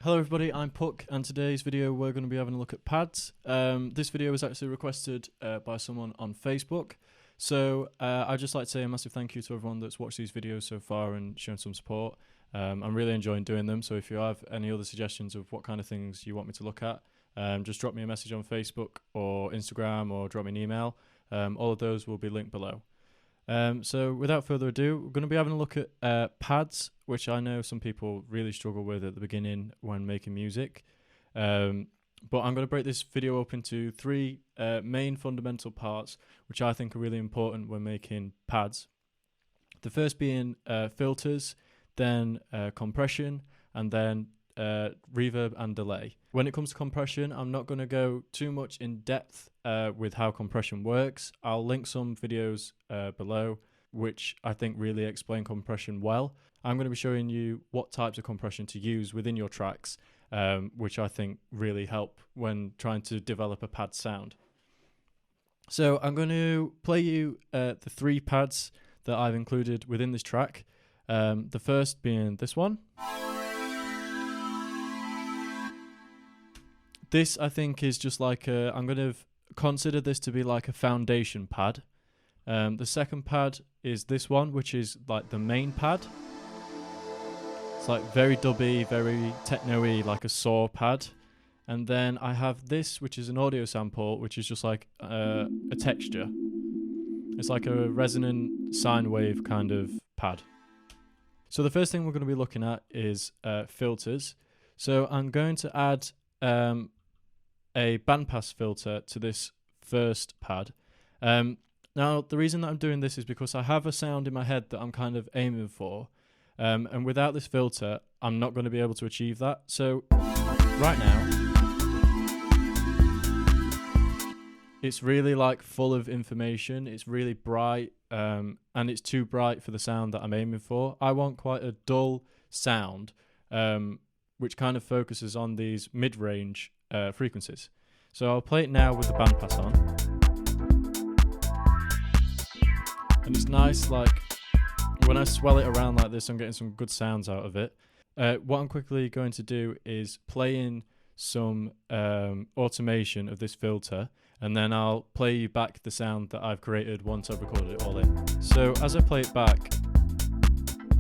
Hello everybody, I'm Puck, and today's video we're going to be having a look at pads. This video was actually requested by someone on Facebook, so I'd just like to say a massive thank you to everyone that's watched these videos so far and shown some support. I'm really enjoying doing them, so if you have any other suggestions of what kind of things you want me to look at, just drop me a message on Facebook or Instagram or drop me an email. All of those will be linked below. So without further ado, we're going to be having a look at pads, which I know some people really struggle with at the beginning when making music. But I'm going to break this video up into three main fundamental parts, which I think are really important when making pads. The first being filters, then compression, and then reverb and delay. When it comes to compression, I'm not going to go too much in depth with how compression works. I'll link some videos below which I think really explain compression well. I'm going to be showing you what types of compression to use within your tracks, which I think really help when trying to develop a pad sound. So I'm going to play you the three pads that I've included within this track. The first being this one. This, I think, is just like I'm going to consider this to be like a foundation pad. The second pad is this one, which is like the main pad. It's like very dubby, very techno-y, like a saw pad. And then I have this, which is an audio sample, which is just like a texture. It's like a resonant sine wave kind of pad. So the first thing we're going to be looking at is filters. So I'm going to add a bandpass filter to this first pad. Now, the reason that I'm doing this is because I have a sound in my head that I'm kind of aiming for, and without this filter, I'm not going to be able to achieve that. So, right now, it's really like full of information, it's really bright, and it's too bright for the sound that I'm aiming for. I want quite a dull sound, which kind of focuses on these mid-range frequencies. So I'll play it now with the bandpass on. And it's nice, like, when I swell it around like this, I'm getting some good sounds out of it. What I'm quickly going to do is play in some automation of this filter, and then I'll play you back the sound that I've created once I've recorded it all in. So as I play it back,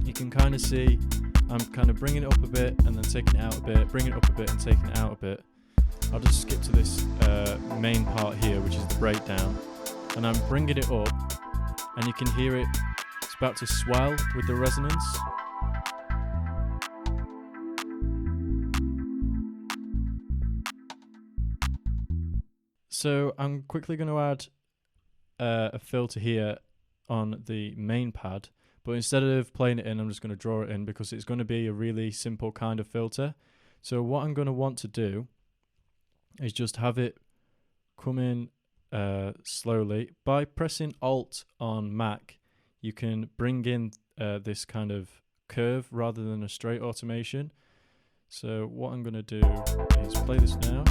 you can kind of see I'm kind of bringing it up a bit and then taking it out a bit, bringing it up a bit and taking it out a bit. I'll just skip to this main part here, which is the breakdown, and I'm bringing it up, and you can hear it, it's about to swell with the resonance. So I'm quickly going to add a filter here on the main pad, but instead of playing it in, I'm just going to draw it in because it's going to be a really simple kind of filter. So what I'm going to want to do is just have it come in slowly. By pressing Alt on Mac, you can bring in this kind of curve rather than a straight automation. So what I'm going to do is play this now,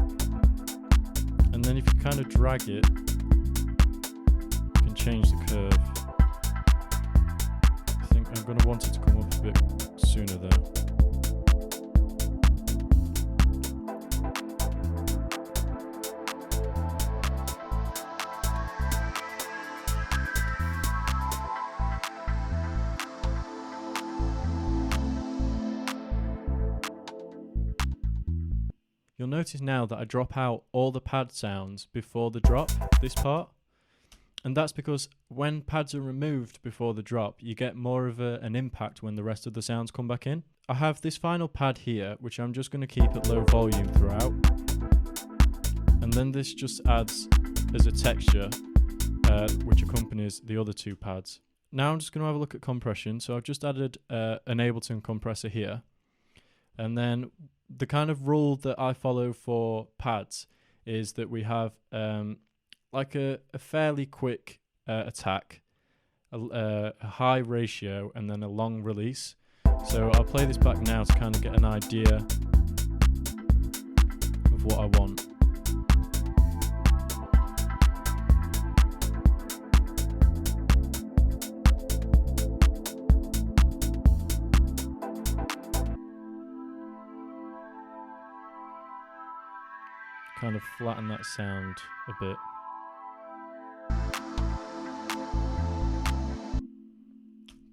and then if you kind of drag it, you can change the curve. I think I'm going to want it to come up a bit sooner though. You'll notice now that I drop out all the pad sounds before the drop, this part. And that's because when pads are removed before the drop, you get more of an impact when the rest of the sounds come back in. I have this final pad here, which I'm just going to keep at low volume throughout. And then this just adds as a texture, which accompanies the other two pads. Now I'm just going to have a look at compression. So I've just added an Ableton compressor here. And then the kind of rule that I follow for pads is that we have like a fairly quick attack, a high ratio, and then a long release. So I'll play this back now to kind of get an idea of what I want. kind of flatten that sound a bit.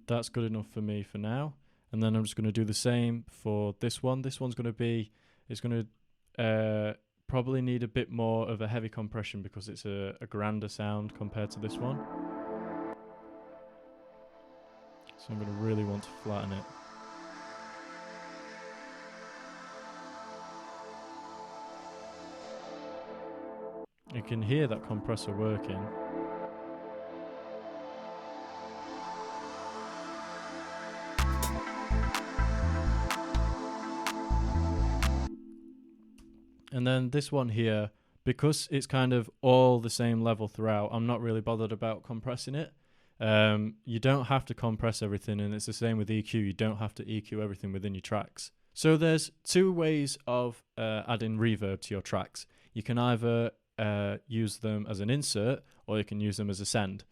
That's good enough for me for now. And then I'm just going to do the same for this one. This one's going to be, it's going to probably need a bit more of a heavy compression because it's a grander sound compared to this one. So I'm going to really want to flatten it. You can hear that compressor working. And then this one here, because it's kind of all the same level throughout, I'm not really bothered about compressing it. You don't have to compress everything, and it's the same with EQ. You don't have to EQ everything within your tracks. So there's two ways of adding reverb to your tracks. You can either use them as an insert, or you can use them as a send.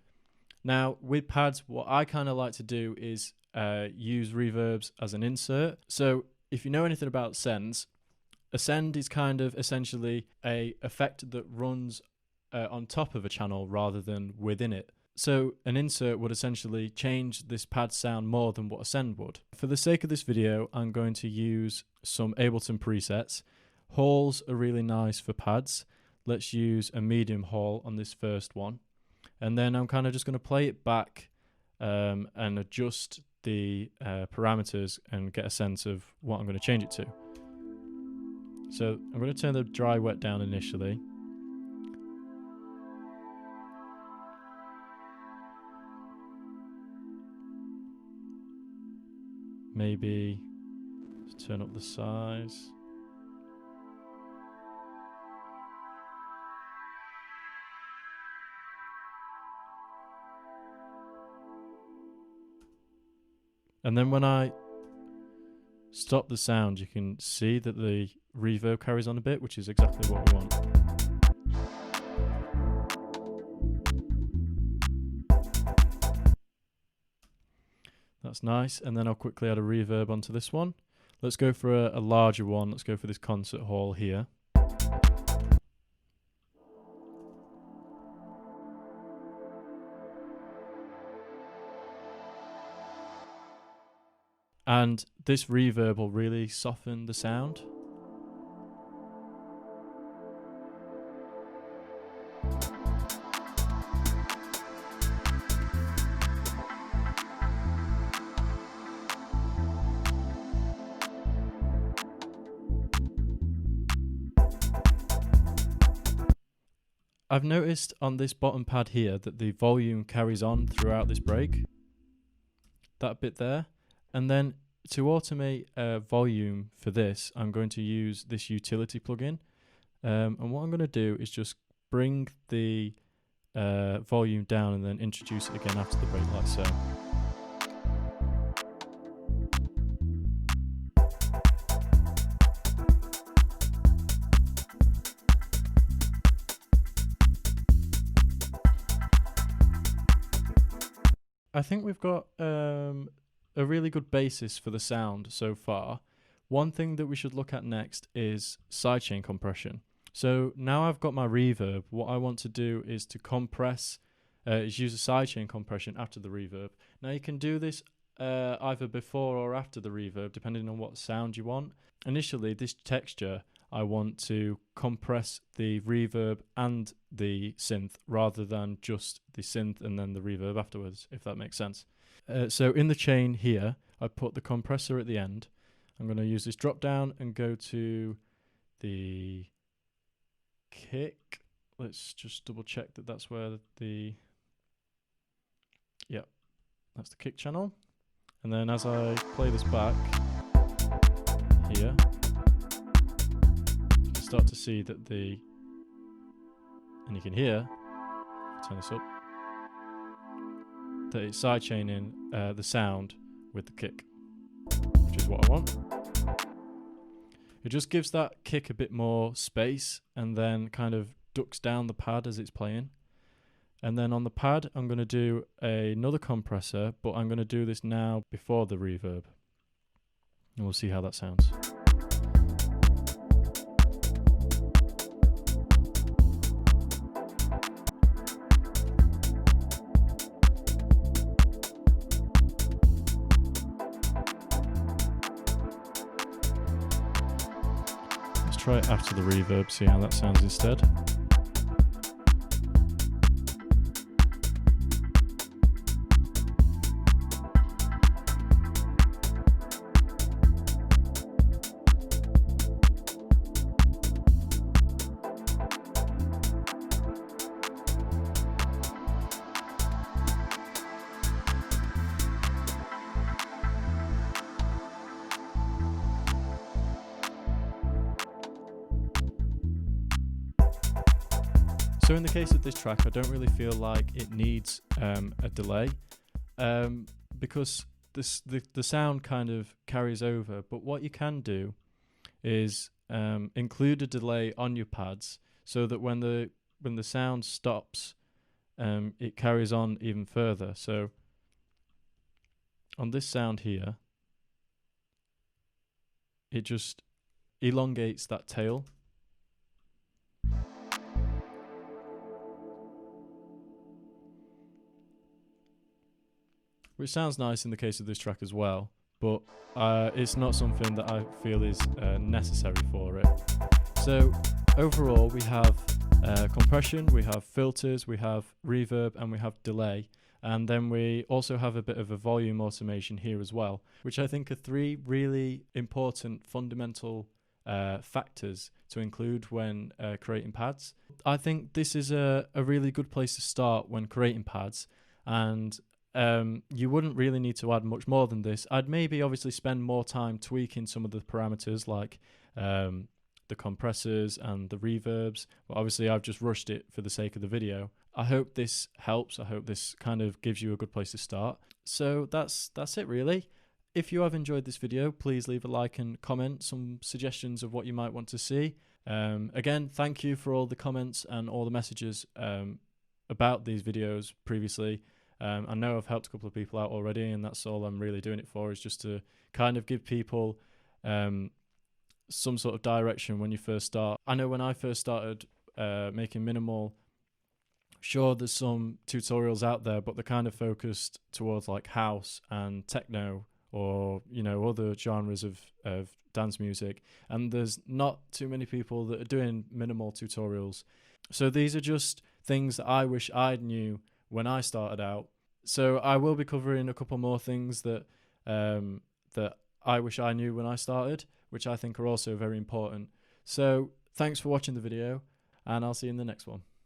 Now with pads, what I kind of like to do is use reverbs as an insert. So if you know anything about sends, a send is kind of essentially a effect that runs on top of a channel rather than within it. So an insert would essentially change this pad sound more than what a send would. For the sake of this video, I'm going to use some Ableton presets. Halls are really nice for pads. Let's use a medium hall on this first one. And then I'm kind of just going to play it back and adjust the parameters and get a sense of what I'm going to change it to. So I'm going to turn the dry wet down initially. Maybe turn up the size. And then when I stop the sound, you can see that the reverb carries on a bit, which is exactly what we want. That's nice. And then I'll quickly add a reverb onto this one. Let's go for a larger one. Let's go for this concert hall here. And this reverb will really soften the sound. I've noticed on this bottom pad here that the volume carries on throughout this break. That bit there. And then to automate volume for this, I'm going to use this utility plugin. And what I'm going to do is just bring the volume down and then introduce it again after the break, like so. I think we've got a really good basis for the sound so far. One thing that we should look at next is sidechain compression. So now I've got my reverb, what I want to do is to compress, is use a sidechain compression after the reverb. Now you can do this either before or after the reverb, depending on what sound you want. Initially, this texture, I want to compress the reverb and the synth rather than just the synth and then the reverb afterwards, if that makes sense. So in the chain here, I put the compressor at the end. I'm going to use this drop down and go to the kick. Let's just double check that that's where the, yeah, that's the kick channel. And then as I play this back here, you can start to see that and you can hear, turn this up, that it's sidechaining the sound with the kick, which is what I want. It just gives that kick a bit more space and then kind of ducks down the pad as it's playing. And then on the pad, I'm going to do another compressor, but I'm going to do this now before the reverb. And we'll see how that sounds. try it after the reverb, see how that sounds instead. So in the case of this track, I don't really feel like it needs a delay because the sound kind of carries over. But what you can do is include a delay on your pads so that when the sound stops, it carries on even further. So on this sound here, it just elongates that tail. Which sounds nice in the case of this track as well, but it's not something that I feel is necessary for it. So overall we have compression, we have filters, we have reverb, and we have delay. And then we also have a bit of a volume automation here as well, which I think are three really important fundamental factors to include when creating pads. I think this is a really good place to start when creating pads, and you wouldn't really need to add much more than this. I'd maybe obviously spend more time tweaking some of the parameters like the compressors and the reverbs, but obviously I've just rushed it for the sake of the video. I hope this helps. I hope this kind of gives you a good place to start. So that's it really. If you have enjoyed this video, please leave a like and comment some suggestions of what you might want to see. Again, thank you for all the comments and all the messages about these videos previously. I know I've helped a couple of people out already, and that's all I'm really doing it for, is just to kind of give people some sort of direction when you first start. I know when I first started making minimal, sure, there's some tutorials out there, but they're kind of focused towards like house and techno, or other genres of dance music, and there's not too many people that are doing minimal tutorials. So these are just things that I wish I'd knew when I started out. So I will be covering a couple more things that that I wish I knew when I started, which I think are also very important. So thanks for watching the video, and I'll see you in the next one.